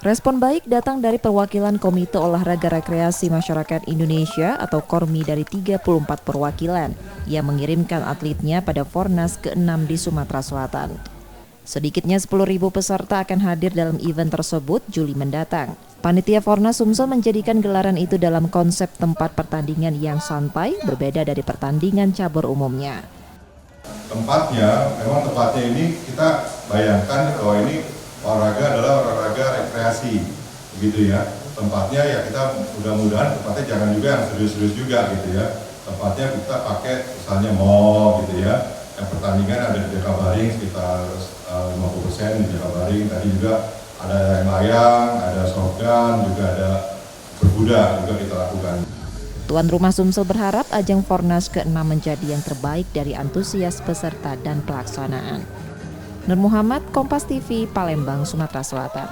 Respon baik datang dari perwakilan Komite Olahraga Rekreasi Masyarakat Indonesia atau KORMI dari 34 perwakilan yang mengirimkan atletnya pada Fornas ke-6 di Sumatera Selatan. Sedikitnya 10.000 peserta akan hadir dalam event tersebut Juli mendatang. Panitia Fornas Sumsel menjadikan gelaran itu dalam konsep tempat pertandingan yang santai, berbeda dari pertandingan cabur umumnya. Tempatnya ini kita bayangkan bahwa ini olahraga adalah olahraga rekreasi, begitu ya. Tempatnya ya kita mudah-mudahan tempatnya jangan juga yang serius-serius juga gitu ya. Tempatnya kita pakai misalnya mall gitu ya. Yang pertandingan ada di Jakabaring sekitar 50% di Jakabaring. Tadi juga ada yang layang, ada shotgun, juga ada berkuda juga kita lakukan. Tuan rumah Sumsel berharap ajang Fornas ke-6 menjadi yang terbaik dari antusias peserta dan pelaksanaan. Nur Muhammad, Kompas TV, Palembang, Sumatera Selatan.